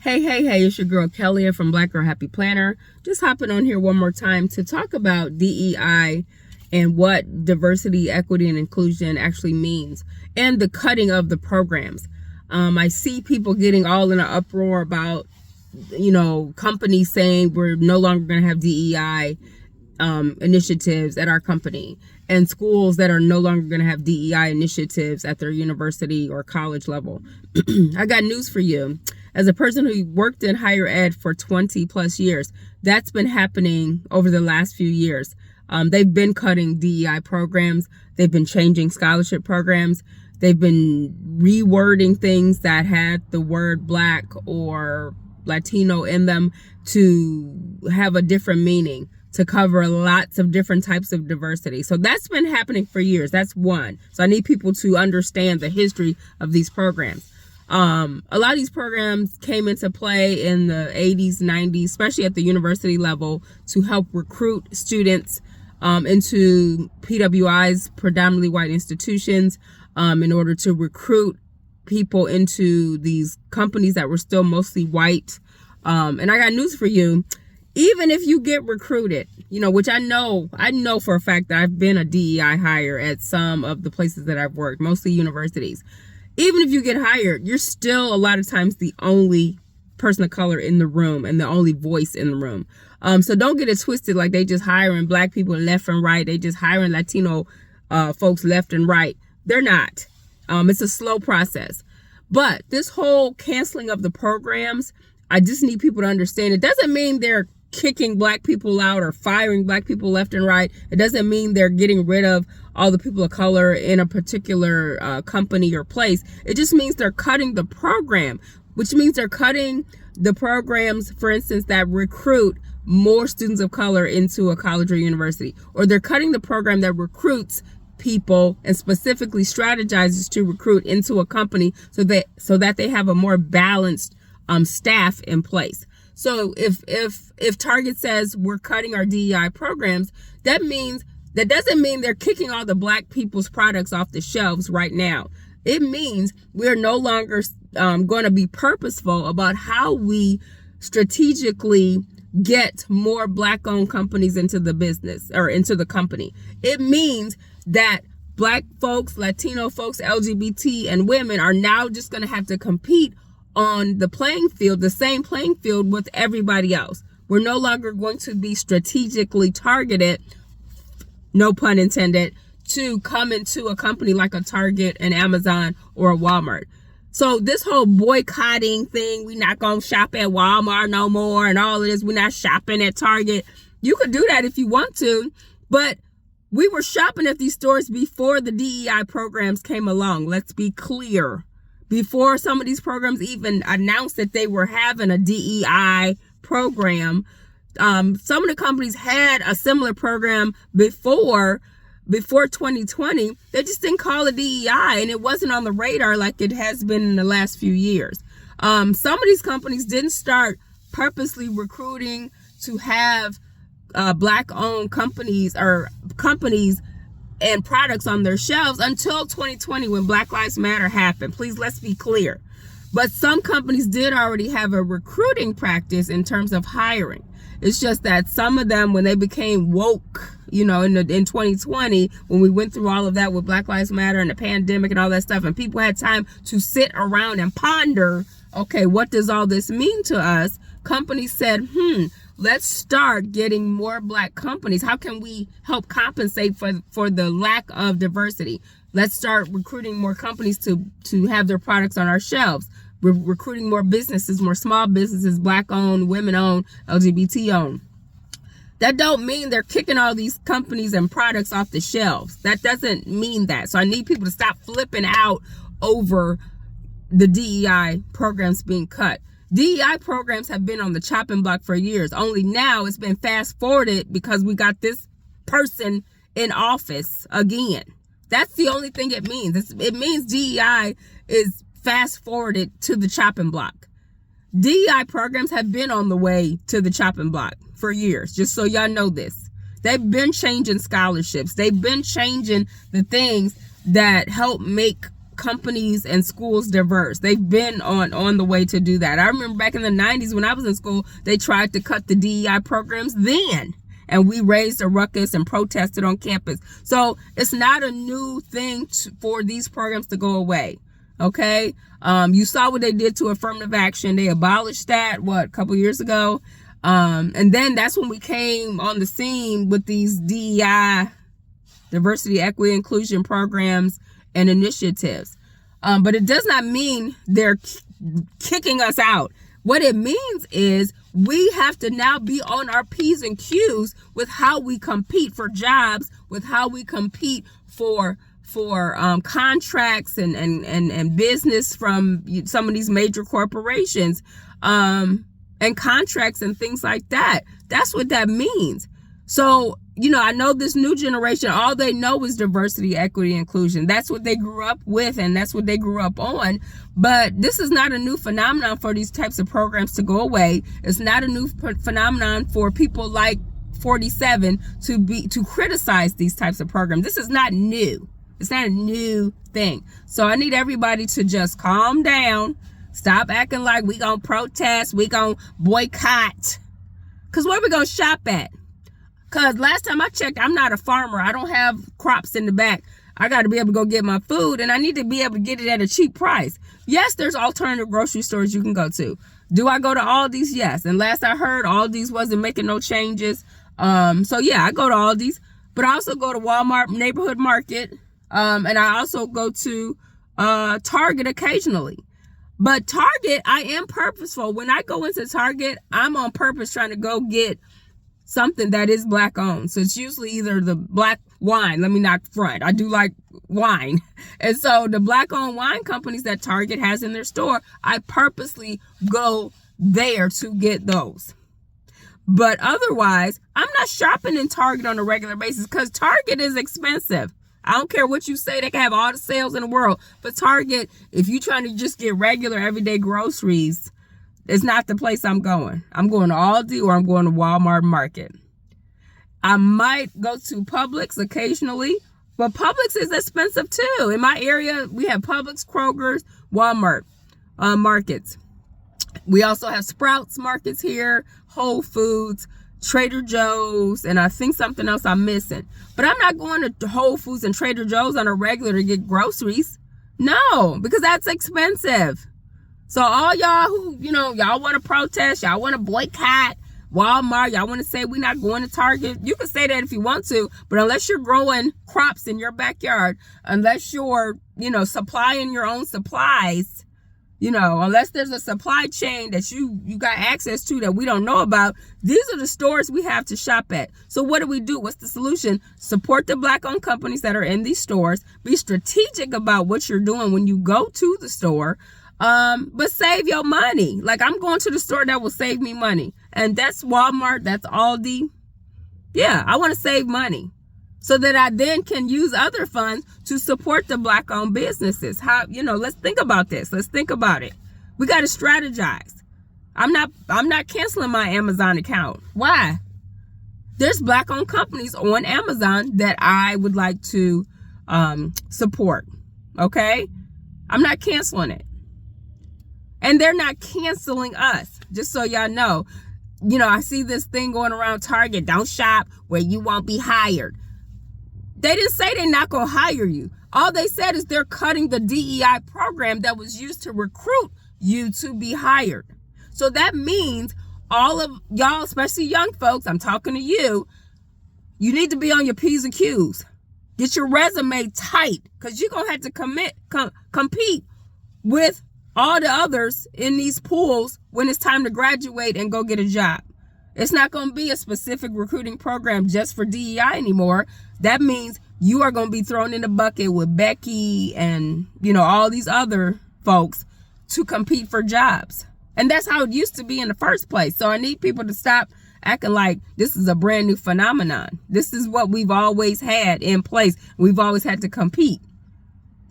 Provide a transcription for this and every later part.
Hey, it's your girl Kelly from Black Girl Happy Planner. Just hopping on here one more time to talk about DEI and what diversity, equity, and inclusion actually means, and the cutting of the programs. I see people getting all in an uproar about, companies saying we're no longer going to have DEI initiatives at our company, and schools that are no longer going to have DEI initiatives at their university or college level. I got news for you. As a person who worked in higher ed for 20 plus years, that's been happening over the last few years. They've been cutting DEI programs. They've been changing scholarship programs. They've been rewording things that had the word Black or Latino in them to have a different meaning, to cover lots of different types of diversity. So that's been happening for years. That's one. So I need people to understand the history of these programs. A lot of these programs came into play in the 80s, 90s, especially at the university level, to help recruit students into PWIs, predominantly white institutions, in order to recruit people into these companies that were still mostly white. And I got news for you. Even if you get recruited, which I know for a fact that I've been a DEI hire at some of the places that I've worked, mostly universities. Even if you get hired, you're still a lot of times the only person of color in the room and the only voice in the room. So don't get it twisted like they just hiring Black people left and right. They just hiring Latino folks left and right. They're not. It's a slow process. But this whole canceling of the programs, I just need people to understand, it doesn't mean they're kicking Black people out or firing Black people left and right. It doesn't mean they're getting rid of all the people of color in a particular company or place. It just means they're cutting the program, which means they're cutting the programs, for instance, that recruit more students of color into a college or university, or they're cutting the program that recruits people and specifically strategizes to recruit into a company so that they have a more balanced staff in place. So if Target says we're cutting our DEI programs, that doesn't mean they're kicking all the Black people's products off the shelves right now. It means we're no longer going to be purposeful about how we strategically get more Black-owned companies into the business or into the company. It means that Black folks, Latino folks, LGBT, and women are now just going to have to compete on the playing field, the same playing field with everybody else. We're no longer going to be strategically targeted, no pun intended, to come into a company like a Target, an Amazon, or a Walmart. So this whole boycotting thing, we're not going to shop at Walmart no more and all of this, we're not shopping at Target. You could do that if you want to, but we were shopping at these stores before the DEI programs came along. Let's be clear. Before some of these programs even announced that they were having a DEI program, some of the companies had a similar program before 2020. They just didn't call it DEI, and it wasn't on the radar like it has been in the last few years. Some of these companies didn't start purposely recruiting to have Black-owned companies or companies and products on their shelves until 2020 when Black Lives Matter happened. Please, let's be clear. But some companies did already have a recruiting practice in terms of hiring. It's just that some of them, when they became woke, in 2020, when we went through all of that with Black Lives Matter and the pandemic and all that stuff, and people had time to sit around and ponder, okay, what does all this mean to us? Companies said, let's start getting more Black companies. How can we help compensate for the lack of diversity? Let's start recruiting more companies to have their products on our shelves. We're recruiting more businesses, more small businesses, Black-owned, women-owned, LGBT-owned. That don't mean they're kicking all these companies and products off the shelves. That doesn't mean that. So I need people to stop flipping out over the DEI programs being cut. DEI programs have been on the chopping block for years. Only now it's been fast forwarded because we got this person in office again. That's the only thing it means. It means DEI is fast forwarded to the chopping block. DEI programs have been on the way to the chopping block for years, just so y'all know this. They've been changing scholarships. They've been changing the things that help make companies and schools diverse. They've been on the way to do that. I remember back in the 90s when I was in school, they tried to cut the DEI programs then. And we raised a ruckus and protested on campus. So it's not a new thing for these programs to go away. Okay. You saw what they did to affirmative action. They abolished that, a couple years ago. And then that's when we came on the scene with these DEI, diversity, equity, inclusion programs and initiatives. But it does not mean they're kicking us out. What it means is we have to now be on our P's and Q's with how we compete for jobs, with how we compete for contracts and business from some of these major corporations, and contracts and things like that. That's what that means. So, I know this new generation, all they know is diversity, equity, inclusion. That's what they grew up with, and that's what they grew up on. But this is not a new phenomenon for these types of programs to go away. It's not a new phenomenon for people like 47 to criticize these types of programs. This is not new. It's not a new thing. So I need everybody to just calm down. Stop acting like we gonna protest, we gonna boycott. Because where we gonna shop at? Because last time I checked, I'm not a farmer. I don't have crops in the back. I got to be able to go get my food, and I need to be able to get it at a cheap price. Yes, there's alternative grocery stores you can go to. Do I go to Aldi's? Yes. And last I heard, Aldi's wasn't making no changes. So yeah, I go to Aldi's, but I also go to Walmart Neighborhood Market, and I also go to Target occasionally. But Target, I am purposeful. When I go into Target, I'm on purpose trying to go get something that is black owned. So it's usually either the black wine. Let me not front. I do like wine. And so the black owned wine companies that Target has in their store, I purposely go there to get those. But otherwise, I'm not shopping in Target on a regular basis because Target is expensive. I don't care what you say. They can have all the sales in the world. But Target, if you're trying to just get regular everyday groceries, it's not the place I'm going. I'm going to Aldi or I'm going to Walmart Market. I might go to Publix occasionally, but Publix is expensive too. In my area, we have Publix, Kroger's, Walmart markets. We also have Sprouts markets here, Whole Foods, Trader Joe's, and I think something else I'm missing. But I'm not going to Whole Foods and Trader Joe's on a regular to get groceries. No, because that's expensive. So all y'all who, y'all want to protest, y'all want to boycott Walmart, y'all want to say we're not going to Target. You can say that if you want to, but unless you're growing crops in your backyard, unless you're, supplying your own supplies, unless there's a supply chain that you got access to that we don't know about, these are the stores we have to shop at. So what do? What's the solution? Support the black-owned companies that are in these stores. Be strategic about what you're doing when you go to the store. But save your money. Like, I'm going to the store that will save me money. And that's Walmart, that's Aldi. Yeah, I want to save money so that I then can use other funds to support the black-owned businesses. How, let's think about this. Let's think about it. We got to strategize. I'm not canceling my Amazon account. Why? There's black-owned companies on Amazon that I would like to support. Okay? I'm not canceling it. And they're not canceling us, just so y'all know. I see this thing going around Target, don't shop where you won't be hired. They didn't say they're not going to hire you. All they said is they're cutting the DEI program that was used to recruit you to be hired. So that means all of y'all, especially young folks, I'm talking to you, you need to be on your P's and Q's. Get your resume tight because you're going to have to compete with all the others in these pools when it's time to graduate and go get a job. It's not going to be a specific recruiting program just for DEI anymore. That means you are going to be thrown in the bucket with Becky and, all these other folks to compete for jobs. And that's how it used to be in the first place. So I need people to stop acting like this is a brand new phenomenon. This is what we've always had in place. We've always had to compete.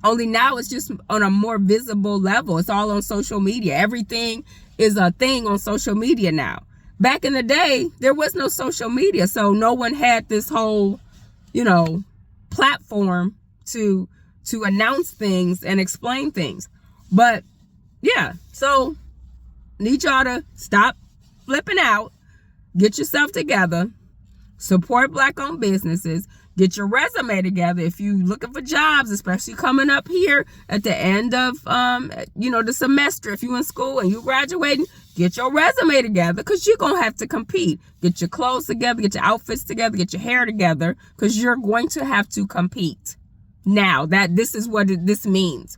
Only now it's just on a more visible level. It's all on social media. Everything is a thing on social media now. Back in the day, there was no social media. So no one had this whole, platform to to announce things and explain things. But yeah, so need y'all to stop flipping out, get yourself together, support Black-owned businesses, get your resume together. If you're looking for jobs, especially coming up here at the end of the semester, if you're in school and you're graduating, get your resume together, because you're going to have to compete. Get your clothes together, get your outfits together, get your hair together, because you're going to have to compete. Now, this is what this means.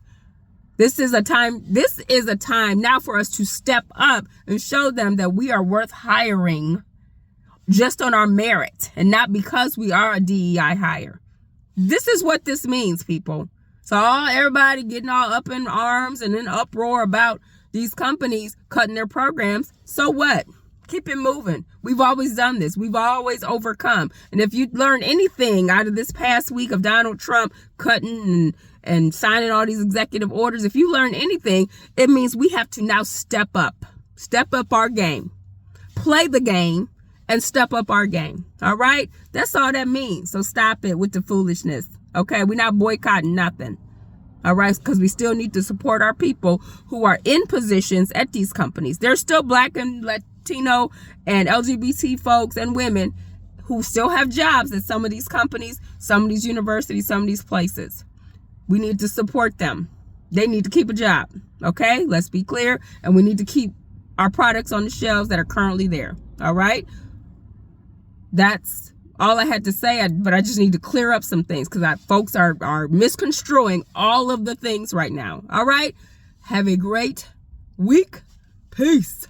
This is a time now for us to step up and show them that we are worth hiring just on our merit and not because we are a DEI hire. This is what this means, people. So everybody getting all up in arms and in uproar about these companies cutting their programs. So what? Keep it moving. We've always done this. We've always overcome. And if you learned anything out of this past week of Donald Trump cutting and signing all these executive orders, if you learned anything, it means we have to now step up our game, play the game, and step up our game. All right? That's all that means. So stop it with the foolishness. Okay? We're not boycotting nothing. All right? Because we still need to support our people who are in positions at these companies. There's still Black and Latino and LGBT folks and women who still have jobs at some of these companies, some of these universities, some of these places. We need to support them. They need to keep a job. Okay? Let's be clear. And we need to keep our products on the shelves that are currently there. All right? That's all I had to say, but I just need to clear up some things because folks are misconstruing all of the things right now. All right? Have a great week. Peace.